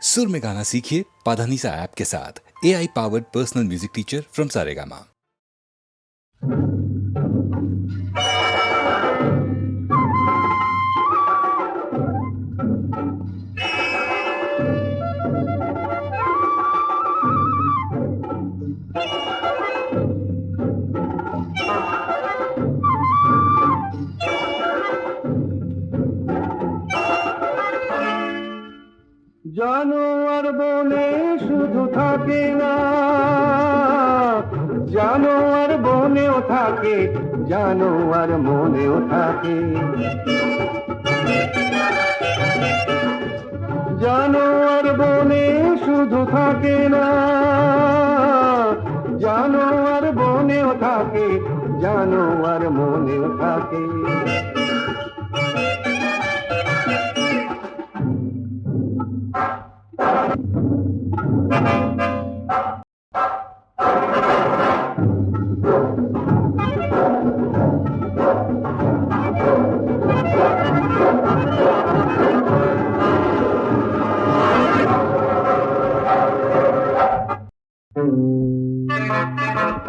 सुर में गाना सीखिए पाधानीसा ऐप के साथ। AI powered personal music teacher from Saregama. জানোয়ার বনে শুধু থাকে না, জানোয়ার বনেও থাকে, জানোয়ার মনেও থাকে। জানোয়ার বনে শুধু থাকে না, জানোয়ার বনেও থাকে, জানোয়ার মনেও থাকে।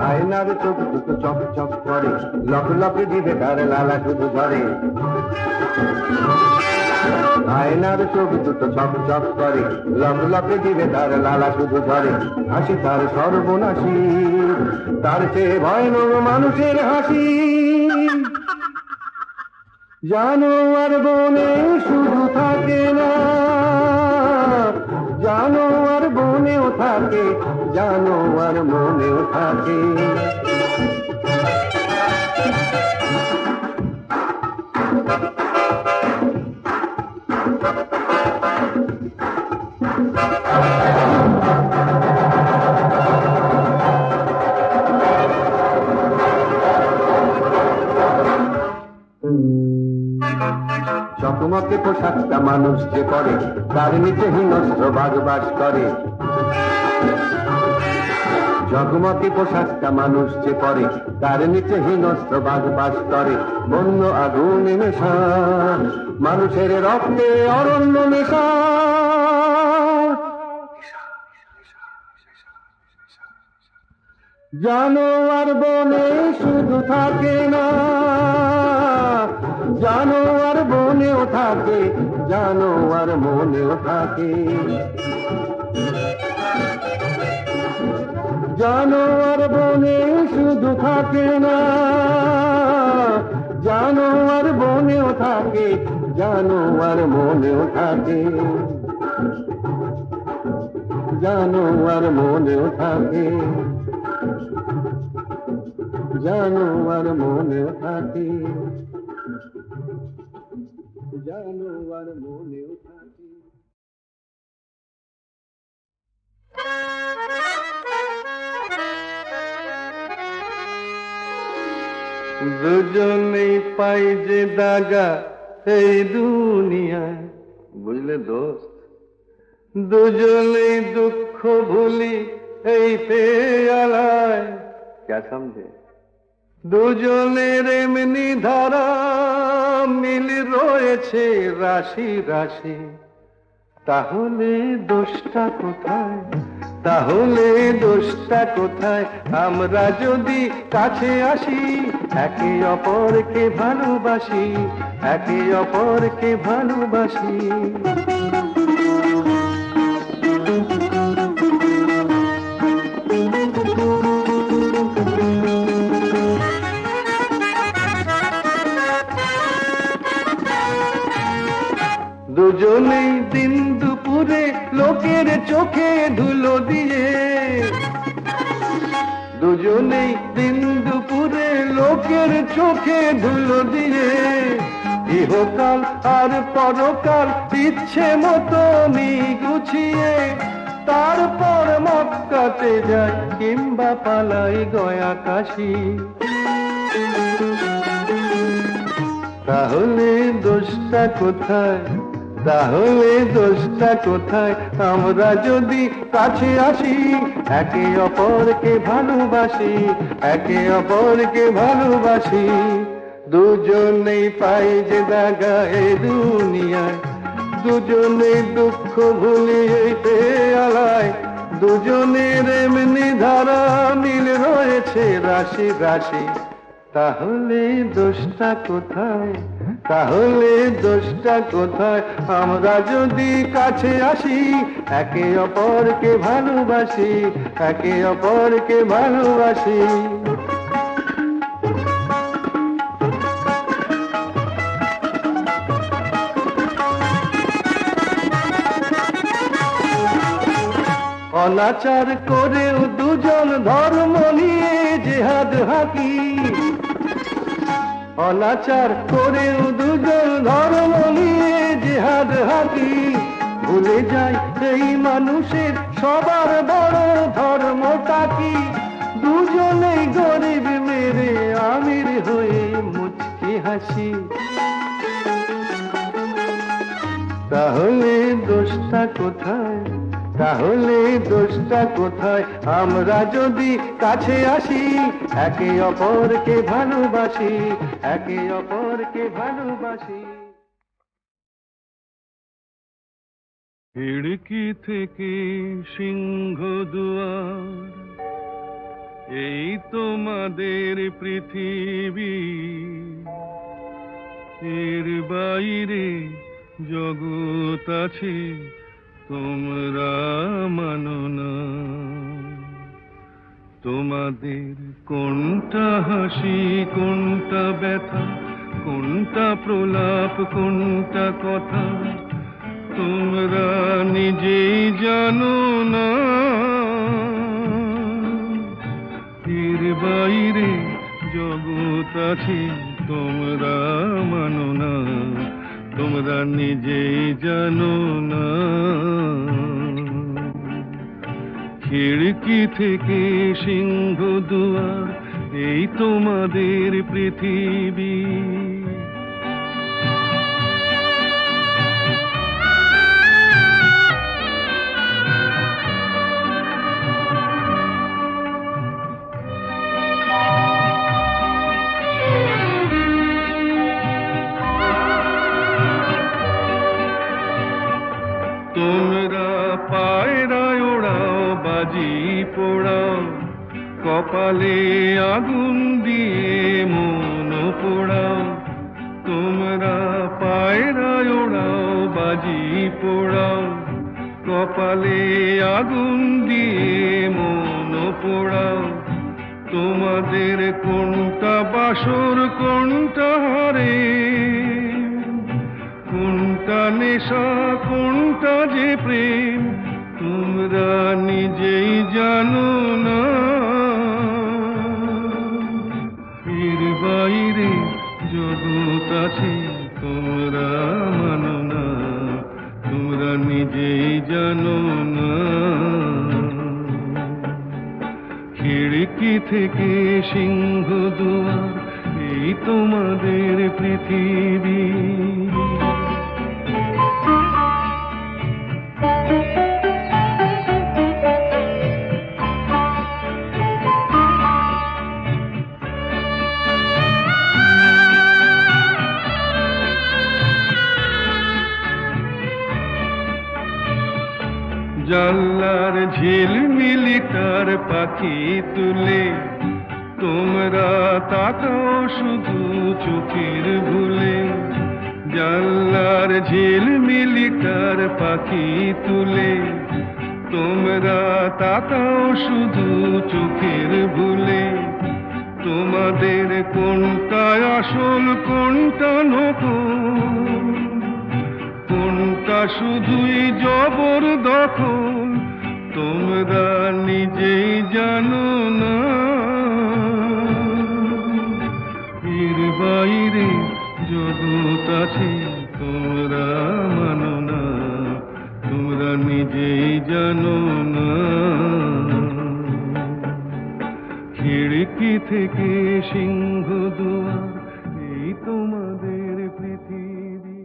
আয়নার চোখ দুটো চক চক করে, লক লক দিবে তার লালা শুধু ধরে। আয়নার চোখ দুটো চক চক করে, লক লক দিবে তার লালা শুধু ধরে। হাসি তার সর্বনাশী, তার চেয়ে ভয়ানক মানুষের হাসি। জানোয়ার বনে শুধু থাকে না, জানোয়ার বনেও থাকে, জানোয়ার মনেও থাকে। চকমকে পোশাকটা মানুষ যে পরে, তার নিচে হিংস্র বাঘ বাস করে। জগমগে পোশাকটা মানুষ যে পরে, তার নিচে হিংস্র বাঘ বাস করে। বন্য আগুনে মেশা মানুষের রক্তে অরণ্য নেশা। জানোয়ার বনে শুধু থাকে না, জানোয়ার বনেও থাকে, জানোয়ার মনেও থাকে। জানোয়ার বনে শুধু থাকে না, জানোয়ার বনেও থাকে, জানোয়ার মনেও থাকে। জানোয়ার মনেও থাকে, জানোয়ার মনেও থাকে, জানোয়ার মনেও থাকে। দুজনেই পাই যে দাগা এই দুনিয়ায়, বুঝলে দোস্ত। দুজনেই দুঃখ ভুলি এই পেয়ালায়, কে সমঝে। দুজনের এমনি ধারা মিল রয়েছে রাশি রাশি। তাহলে দোষটা কোথায়, তাহলে দোষটা কোথায়? আমরা যদি কাছে আসি, একে অপরকে ভালোবাসি, একে অপরকে ভালোবাসি। দুজনেই দিন দুপুরে লোকের চোখে ধুলো দিয়ে, দুজনেই দিন দুপুরে লোকের চোখে ধুলো দিয়ে। ইহকাল আর পরকাল ইচ্ছে মতো গুছিয়ে, তারপর মক্কাতে যায় কিংবা পালাই গয়া কাশি। তাহলে দোষটা কোথায়, তাহলে দোষটা কোথায়? আমরা যদি কাছে আসি, একে অপরকে ভালোবাসি, একে অপরকে ভালোবাসি। দুজনেই পাই যে দাগা এ দুনিয়ায়, দুজনে দুঃখ ভুলিয়ে পেয়ালায়, দুজনের এমনি ধারা মিল রয়েছে রাশি রাশি। তাহলে দোষটা কোথায়, তাহলে দোষটা কোথায়? আমরা যদি কাছে আসি, একে অপরকে ভালোবাসি, একে অপরকে ভালোবাসি। অনাচার করেও দুজন ধর্ম নিয়ে জেহাদ হাকি, অনাচার করেও দুজন ধর্ম নিয়ে জেহাদ হাকি। ভুলে যায় এই মানুষের সবার বড় ধর্মটা কি? দুজনেই গরিব মেরে আমির হয়ে মুচকি হাসি। তাহলে দোষটা কোথায়, তাহলে দোষটা কোথায়? আমরা যদি কাছে আসি, একে অপরকে ভালোবাসি, একে অপরকে ভালোবাসি। খিড়কি থেকে সিংহ দুয়ার, এই তোমাদের পৃথিবী, এর বাইরে জগৎ আছে তোমরা মানো না। তোমাদের কোনটা হাসি, কোনটা ব্যথা, কোনটা প্রলাপ, কোনটা কথা, তোমরা নিজেই জানো না। এর বাইরে জগৎ আছে তোমরা মানো না, তোমরা নিজেই জানো না। খিড়কি থেকে সিংহ দুয়ার, এই তোমাদের পৃথিবী। তোমরা পায়রায় ওড়াও, বাজি পোড়াও, কপালে আগুন দিয়ে মন পোড়াও। তোমরা পায়রায় ওড়াও, বাজি পোড়াও, কপালে আগুন দিয়ে মন পোড়াও। তোমাদের কোনটা বাসর, কোনটা হারে, কোনটা নেশা, কোনটা যে প্রেম, তোমরা নিজেই জানো না। এর বাইরে জগৎ আছে তোমরা মানো না, তোমরা নিজেই জানো না। খিড়কি থেকে সিংহ দুয়ার, এই তোমাদের পৃথিবী। জানলার ঝিলমিলিটার পাখি তুলে, তোমরা তাকাও শুধু চোখের ভুলে। জানলার ঝিলমিলিটার পাখি তুলে, তোমরা তাকাও শুধু চোখের ভুলে। তোমাদের কোনটা আসল, কোনটা নকল, কোনটা শুধুই জবরদখল, তোমরা নিজেই জানো না। এর বাইরে জগৎ আছে তোমরা মানো না, তোমরা নিজেই জানো না। খিড়কি থেকে সিংহ দুয়ার, এই তোমাদের পৃথিবী।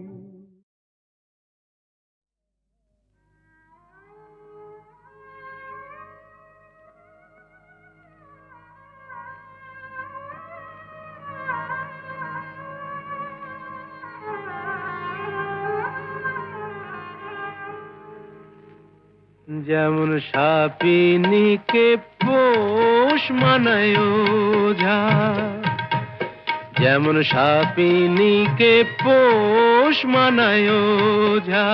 যেমন সাপিনীকে পোষ মানায় ওঝা, যেমন সাপিনীকে পোষ মানায় ওঝা,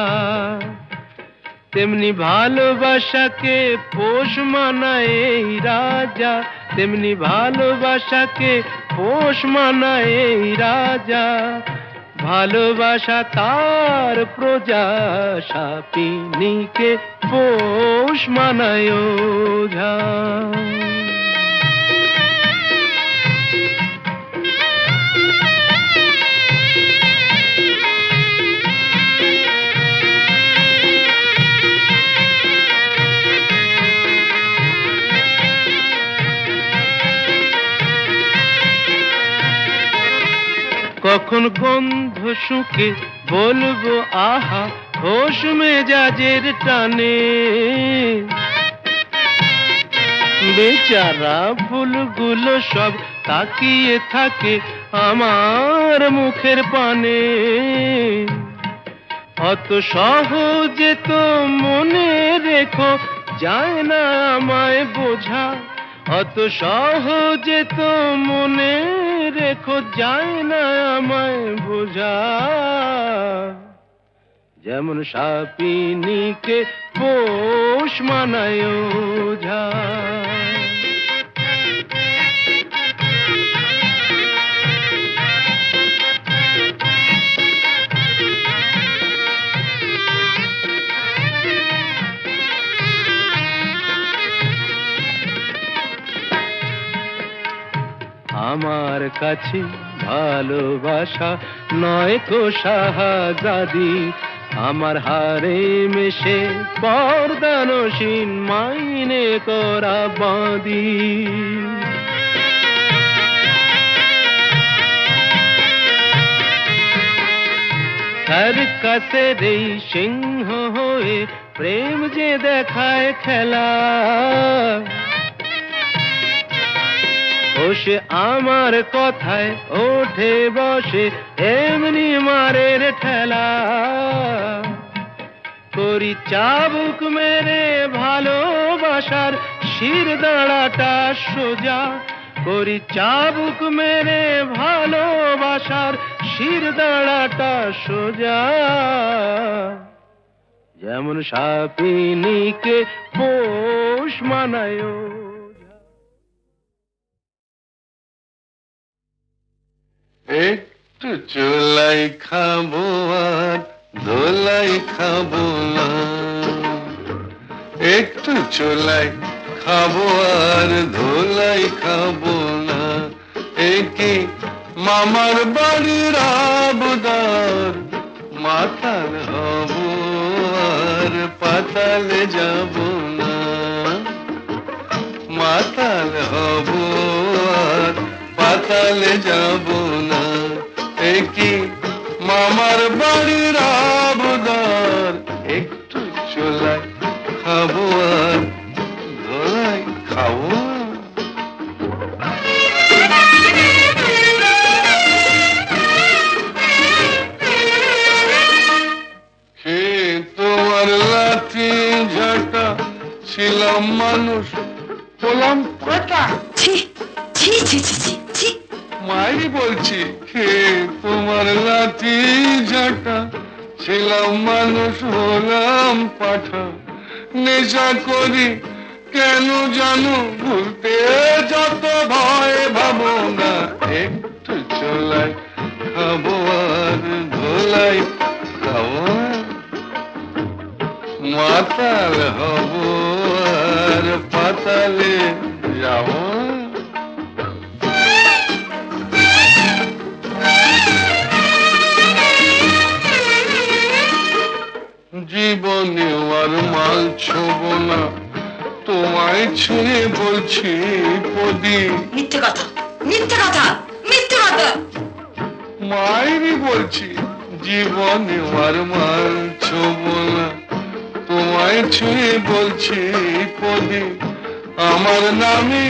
তেমনি ভালোবাসাকে পোষ মানায় এই রাজা, তেমনি ভালোবাসাকে পোষ মানায় এই রাজা। ভালোবাসা তার প্রজা, সাপিনীকে পোষ মানায় ওঝা। কখন গন্ধ শুকে বলবো আহা, খোশ মেজাজের টানে। বেচারা ফুলগুলো সব তাকিয়ে থাকে আমার মুখের পানে। অত সহজে তো মনে রেখো যায় না আমায় বোঝা, অত সহজে তো মনে রেখো যায় না আমায় বোঝা। যেমন সাপিনীকে পোষ মানায় ওঝা। আমার কাছে ভালোবাসা নয় তো শাহজাদি, আমার হারে মেশে পর্দানসীন মাইনে করা বাঁধি। সার্কাসের এই সিংহ হয়ে প্রেম যে দেখায় খেলা, ও সে আমার কথায় ওঠে বসে এমনি মারের ঠেলা। করি চাবুক মেরে ভালোবাসার শির দাঁড়াটা সোজা, করি চাবুক মেরে ভালোবাসার শির দাঁড়াটা সোজা। যেমন সাপিনীকে পোষ মানায়। একটু চোলাই খাবো আর ধোলাই খাবো না, একটু চোলাই খাবো আর ধোলাই খাবো না। একে মামার বাড়ির আবদার, মাতাল হব আর পাতালে যাব না, মাতাল হব আর পাতালে যাব না। একি মামার বাড়ির আবদার, একটু চোলাই খাবো আর ধোলাই খাবো। হে তোমার লাঠি ঝাঁটা ছিলাম মানুষ হলাম পাটা। ছি ছি ছি ছি ছি ছি। মাই বলছি, হে তোমার লাঠি ঝাঁটা ছিলাম মানুষ হলাম পাঠা। নেশা করি কেন জানো ভুলতে যত ভয় ভাবো না। একটু চোলাই খাবো আর ধোলাই খাবো, মাতাল হব আর পাতালে যাব। জীবনে আর মাল ছোব না, তোমায় ছুঁয়ে বলছি পদি। মিথ্যে কথা, মিথ্যে কথা, মিথ্যে কথা। মায়েরই বলছি, জীবনে আর মাল ছোব না, তোমায় ছুঁয়ে বলছি পদি। আমার নামে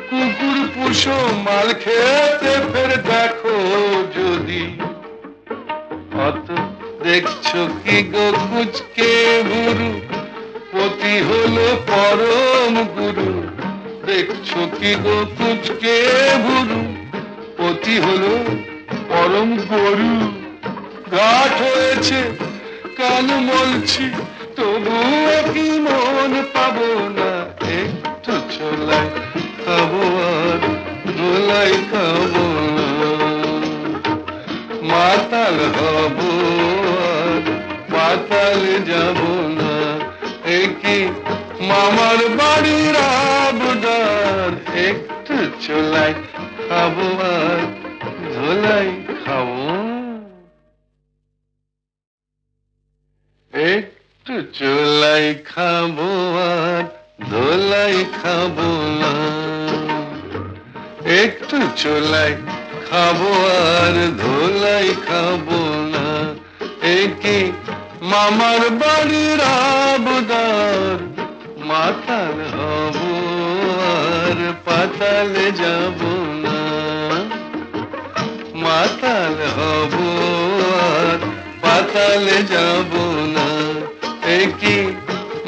কুকুর পুষো মাল খেতে ফের দেখো যদি। অত দেখছো কি গো কুচকে বুড়ু, প্রতি পতি হলো পরম গুরু, দেখছো কি গো কুচকে ভুরু, পতি হলো পরম গরু, ঘাট হয়েছে কান মলছি, তবুও কি মন পাবো না, একটু ছোলাই খাবো আর ধোলাই খাবো না, মাতাল হব আর পাতালে যাব না, একই মামার বাড়ির আবদার, একটু ছোলাই খাবো আর ধোলাই খাবো, একটু চোলাই খাবো আর ধোলাই খাবো না, একটু চোলাই খাবো আর ধোলাই খাবো না, একই মামার বাড়ির আবদার, মাতাল হব আর পাতালে যাব না, মাতাল হব আর পাতালে যাব না, একই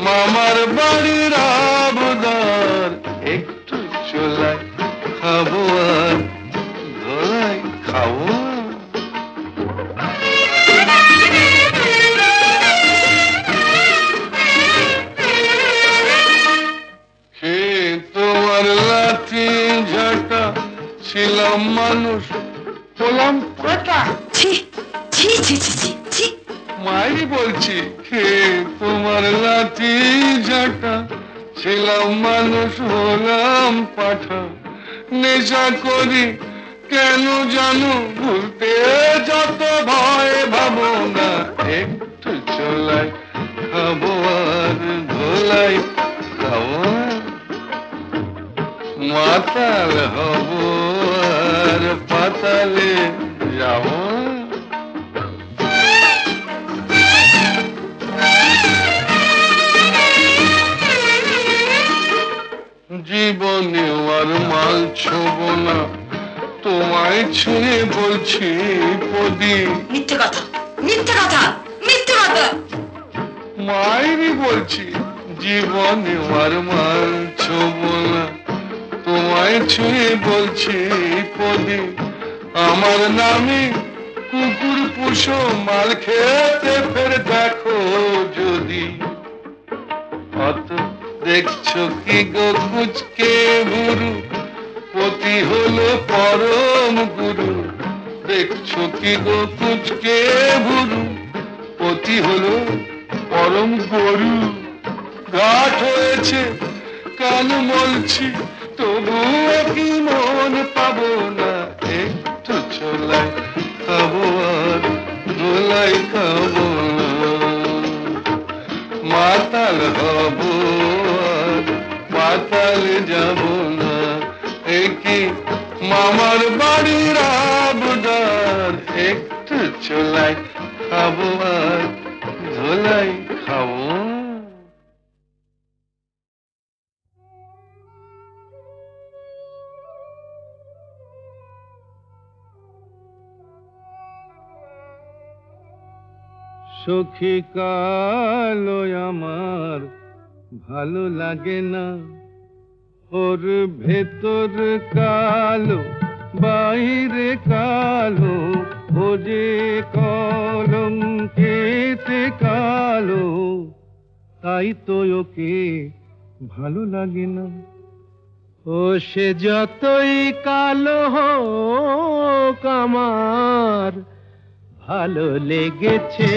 মামার বাড়ির আবদার, একটু চোলাই খাবো আর ধোলাই খাবো। তোমার লাঠি ঝাঁটা ছিলাম মানুষ হলাম ফাটা, ছি ছি ছি ছি ছি ছি মাই বলছি হে তোমার লাঠি ঝাঁটা ছিলাম মানুষ হলাম পাঠা, নেশা করি কেন জানো ভুলতে যত ভয় ভাবো না, একটু চোলাই খাবো আর ধোলাই খাবো, মাতাল হব আর পাতালে যাব, জীবনে আর মাল ছোব না, তোমায় ছুঁয়ে বলছি পদি, মিথ্যে কথা মিথ্যে কথা মিথ্যে কথা, মায়েরই বলছি জীবনে আর মাল ছোব না, তোমায় ছুঁয়ে বলছি পদি, আমার নামে কুকুর পুষো মাল খেতে ফের দেখো যদি, অত দেখছো কি গো কুচকে ভুরু, পতি হলো পরম গুরু, দেখছো কি গো কুচকে ভুরু, পতি হলো পরম গরু, ঘাট হয়েছে কান মলছি, তবুও কি মন পাবো না, একটু ছোলাই খাবো আর ধোলাই খাবো না, মাতাল হব আর পাতালে যাব না, একই মামার বাড়ির আবদার, একটু চোলাই খাবো আর ধোলাই খাবো। সখী কালো আমার ভালো লাগে না, ওর ভেতর কালো বাইরে কালো, ও যে কলঙ্কেতে কালো, তাই তো ওকে ভালো লাগে না, ও সে যতই কালো হোক আমার ভালো লেগেছে,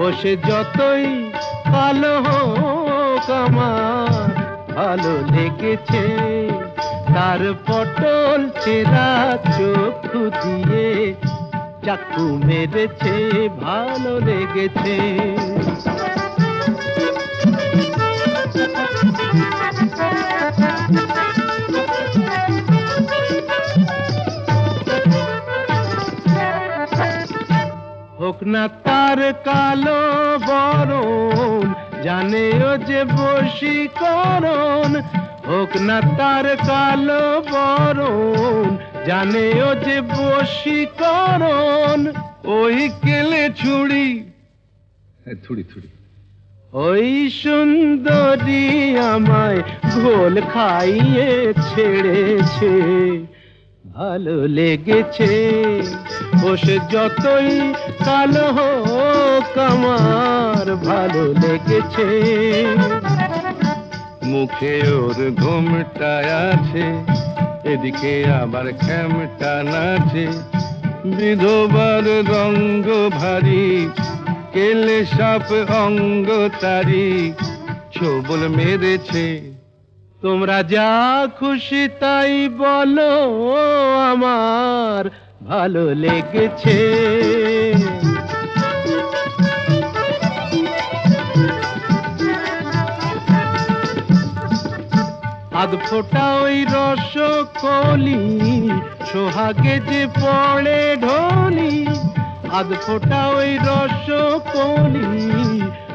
ও সে যতই কালো হোক আমার ভালো লেগেছে, তার পটল চেরা চক্ষু দিয়ে চাকু মেরেছে, ভালো লেগেছে। হোক না তার কালো বরণ, জানে ও যে বশীকরণ, হোক না তার কালো বরণ, জানে ও যে বশীকরণ, ওই কেলে ছুড়ি থুড়ি থুড়ি, ওই সুন্দরী আমায় ঘোল খাইয়ে ছেড়েছে, ভালো লেগেছে। বসে যতই কালো হোক আমার ভালো লেগেছে। মুখে ওর ঘুমটা আছে, এদিকে আবার খ্যামটা নাচে। বিধবার রঙ্গ ভারী, কেলে সাপ অঙ্গ তারি, ছোবল মেরেছে। তোমরা যা খুশি তাই বলো আমার ভালো লেগেছে। আধ ফোটা ওই রসকলি, সোহাগে যে পড়ে ঢলি। আধ ফোটা ওই রসকলি,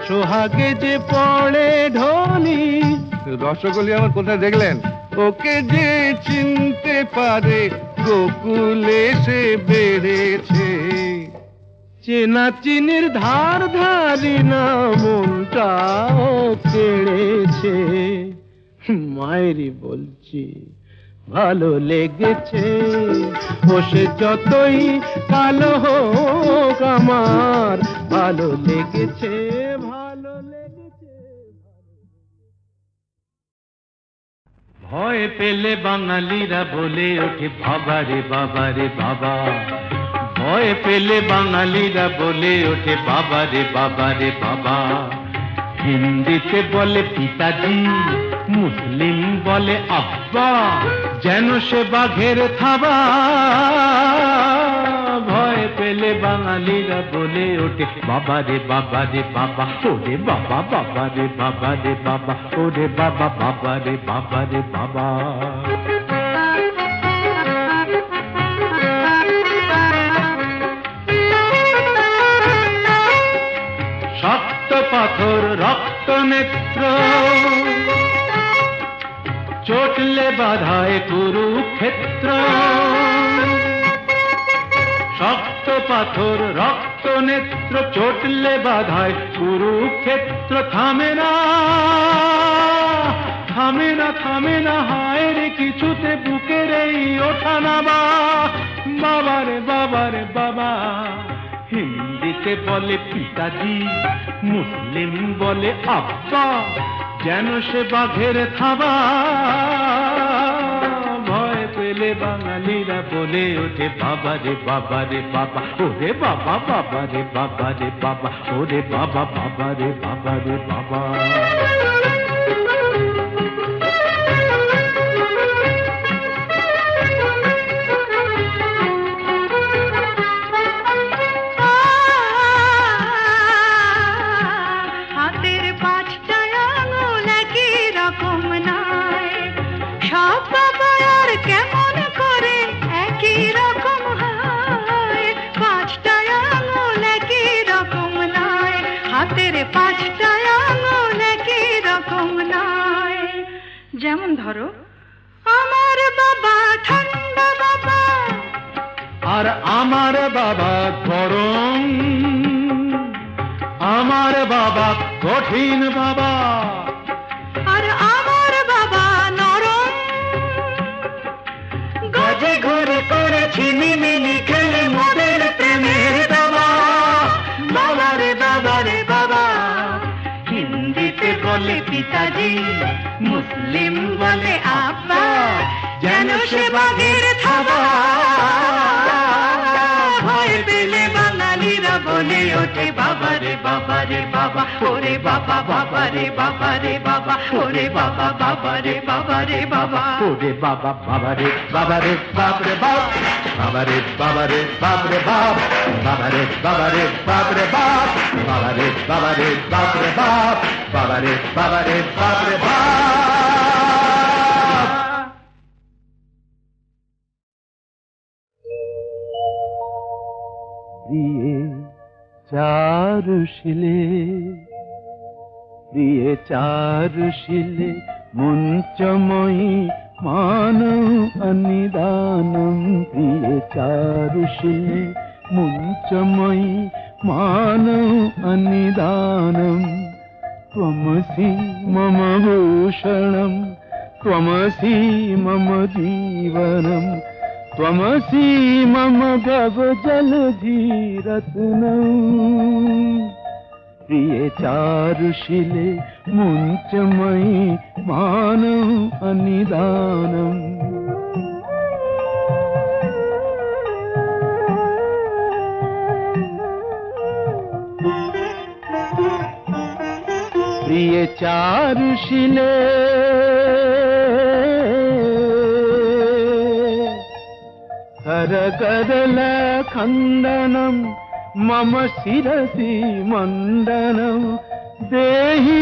সোহাগে যে পড়ে ঢলি। রসগোল্লা আমার কোথায় দেখলেন? ওকে যে চিনতে পারে গোকুলে সে বেড়েছে। চেনা চিনির ধার ধারি না মনটাও কেড়েছে। মায়েরই বলছি ভালো লেগেছে। বসে যতই কালো হোক আমার ভালো লেগেছে, ভালো লেগেছে। ভয় পেলে বাঙালিরা বলে ওঠে বাবা রে বাবা রে বাবা। ভয় পেলে বাঙালিরা বলে ওঠে বাবা রে বাবা রে বাবা। হিন্দিতে বলে পিতাজি, মুসলিম বলে আব্বা, যেন সে বাঘের থাবা। ভয় পেলে বাঙালিরা বলে ওঠে বাবা রে বাবা রে বাবা। ওরে বাবা বাবা রে বাবা রে বাবা, ওরে বাবা বাবা রে বাবা রে বাবা। শক্ত পাথর রক্ত নেত্র, চটলে বাধায় কুরুক্ষেত্র। শক্ত পাথর রক্ত নেত্র, চটলে বাধায় কুরুক্ষেত্র। থামে না থামে না থামে না, হায় রে কিছুতে বুকের এই ওঠা নামা। বাবা রে বাবা রে বাবা। হিন্দিতে বলে পিতাজি, মুসলিম বলে আব্বা, যেন সে বাঘের থাবা। ভয় পেলে বাঙালিরা বলে ওঠে বাবা রে বাবা রে বাবা। ওরে বাবা বাবা রে বাবা রে বাবা, ওরে বাবা বাবা রে বাবা রে বাবা। যেমন ধরো আমার বাবা ঠান্ডা বাবা, আর আমার বাবা গরম। আমার বাবা কঠিন বাবা, আর আমার বাবা নরম। গজে ঘরে করেছি মিমিনি খেলে মোদের প্রেমের দাবা। বাবা রে বাবা রে বাবা। হিন্দিতে বলে পিতাজি, মুসলিম বলে আব্বা, যেন সে বাঘের থাবা। ভয় পেলে বাঙালিরা বলে ওঠে বাবা রে বাবা রে বাবা। ওরে বাবা বাবা রে বাবা রে বাবা, ওরে বাবা বাবা রে বাবা রে বাবা। ওরে বাবা বাবা রে বাবা রে বাপ রে বাপ, বাবা রে বাবা রে বাপ রে বাপ, বাবা রে বাবা রে বাপ রে বাপ, বাবা রে বাবা রে বাপ রে বাপ, বাবা রে বাবা রে বাপ রে বাপ। প্রিয়ে চারুশিলে, প্রিয়ে চারুশিলে, মঞ্চময়ী মানু অনিদানম। প্রিয়ে চারুশিলে, মঞ্চময়ী মানু অনিদানম। त्वमसि मम भूषणं त्वमसि मम जीवनं त्वमसि मम भवजलधिरत्नम् प्रिये चारुशिले मुञ्चमयि मानम् अनिदानम् प्रिये चारुशिले करकरलखण्डनं मम शिरसि मण्डनं देहि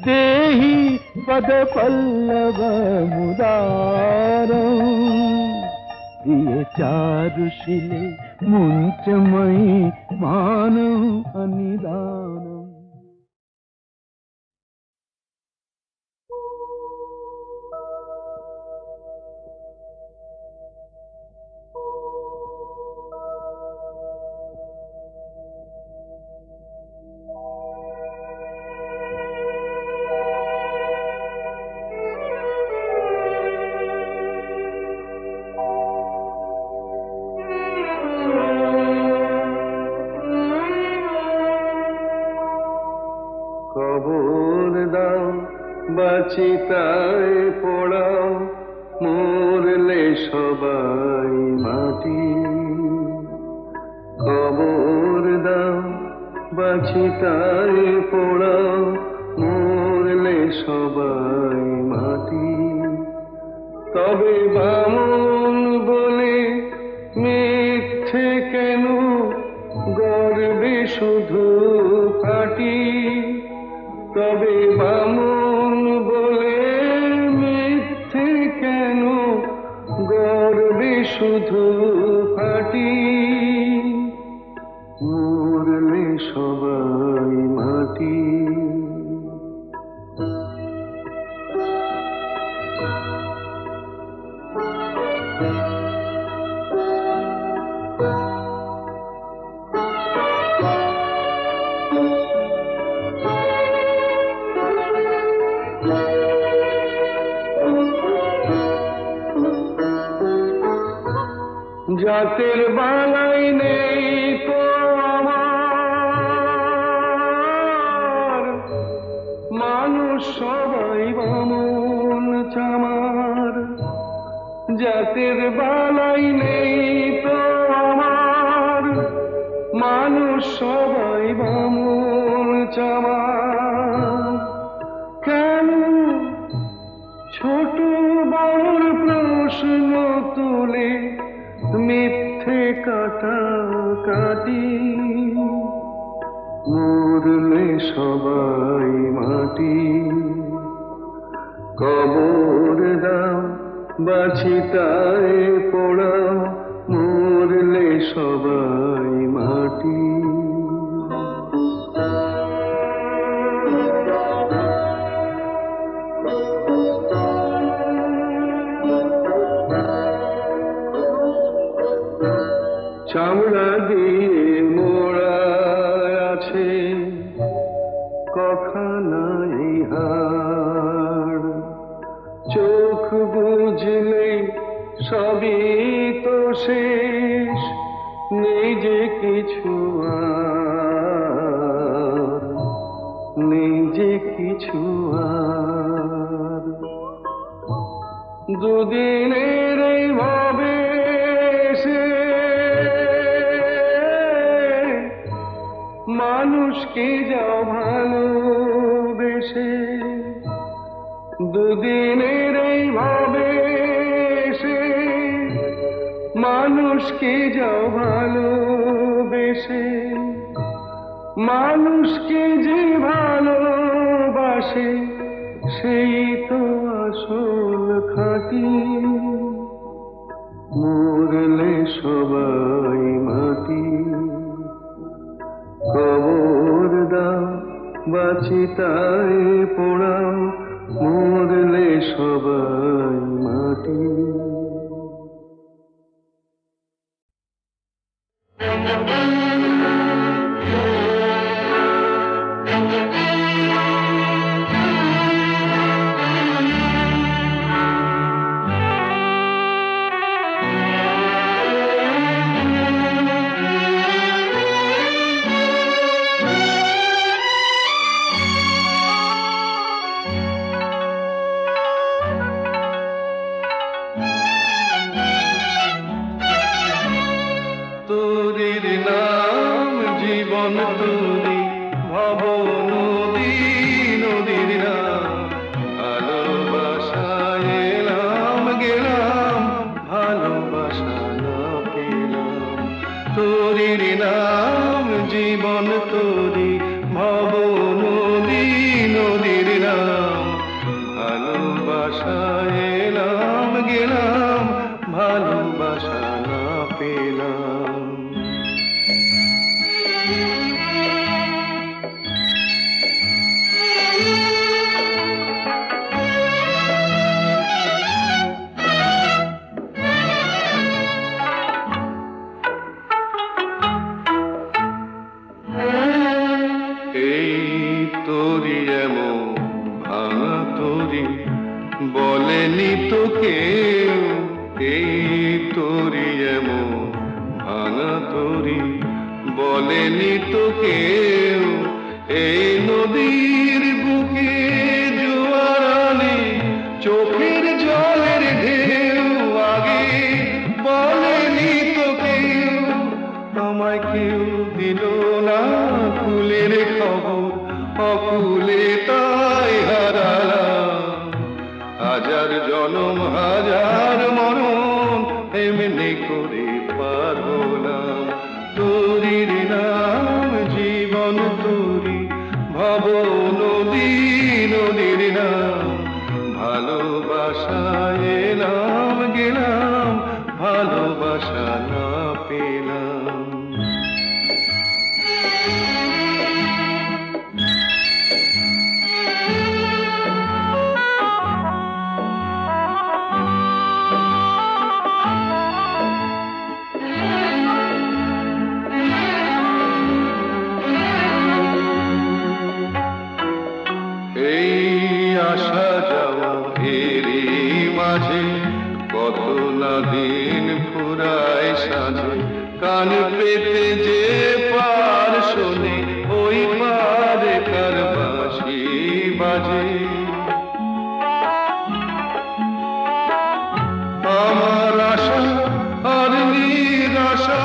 देहि पदपल्लवमुदारम् प्रिये चारुशिले मुञ्चमयि मानम् अनिदानम् খবর দাও বাচিতায় পড়াও মরলে সবাই মাটি খবর দাও বাচিতায় পড়াও মরলে সবাই মাটি তবে বামন বলে মিথ্যে কেন গর্বে শুধু কাটি তবে বামন বলে মিথ্যে কেন গর্বে শুধু ফাটি মরলে সবাই মাটি জাতের বালাই নেই তো আমার মানুষ সবাই বামন চামার জাতের বালাই নেই তো আমার মানুষ সবাই বামন চামার কেন ছোট বড় প্রশ্ন তুলে মিথ্যে কাটাকাটি মরলে সবাই মাটি কবর দাও বাচিতায় পড়াও মরলে সবাই মাটি চামড়া দিয়ে মোড়া আছে কখানাই হাড় চোখ বুঝলে সবই তো শেষ নিজে কিছু আর নিজে কিছু আর দুদিনের এই ভাবে মানুষকে যাও ভালোবেসে দুদিনের এই ভাবে সে মানুষকে যাও ভালোবেসে মানুষকে যে ভালোবাসে সেই তো আসল খাঁটি মরলে সবাই মাটি কবর দাও বাচিতায় পোড়াও মরলে সবাই মাটি জীবন তুরি ভব নদী নদীর নাম ভালোবাসায় এলাম গেলাম ভালোবাসা না পেলাম তোরির নাম জীবন তোরি ভব নদী নদীর নাম ভালোবাসায় এলাম গেলাম ভালোবাসা না পেলাম এই তোরি এমন ভাঙা তোরি বলেনি তো কেউ এই তোরি এমন ভাঙা তোরি বলেনি তো কেউ এই নদীর বুকে জোয়ার আনে চোখের জলের ঢেউ আগে বলেনি তো কেউ আমায় কেউ দিল না কুলের খবর অকুলে তাই হারালাম হাজার জনম হাজার মরণ এমনি করে পার হলাম তোরির নাম জীবন তোরি ভব নদী নদীর নাম ভালোবাসায় এলাম গেলাম ভালোবাসা না পেলাম এই আসা যাওয়া এরই মাঝে কত না দিন ফুরায় সাজে কান পেতে যে পার শোনে ওই পারে কার বাঁশি বাজে আমার আশা আর নিরাশা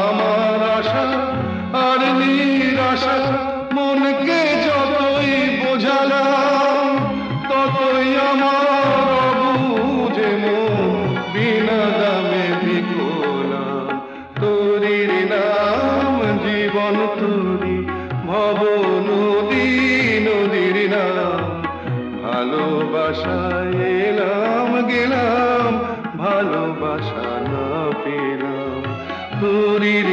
আমার আশা আর নিরাশা মনকে যতই বোঝালাম ততই আমার অবুঝে মন বিনা দামে বিকলাম তোরির নাম জীবন তোরি ভব নদী নদীর নাম ভালোবাসায় এলাম গেলাম ভালোবাসা না পেলাম তোরির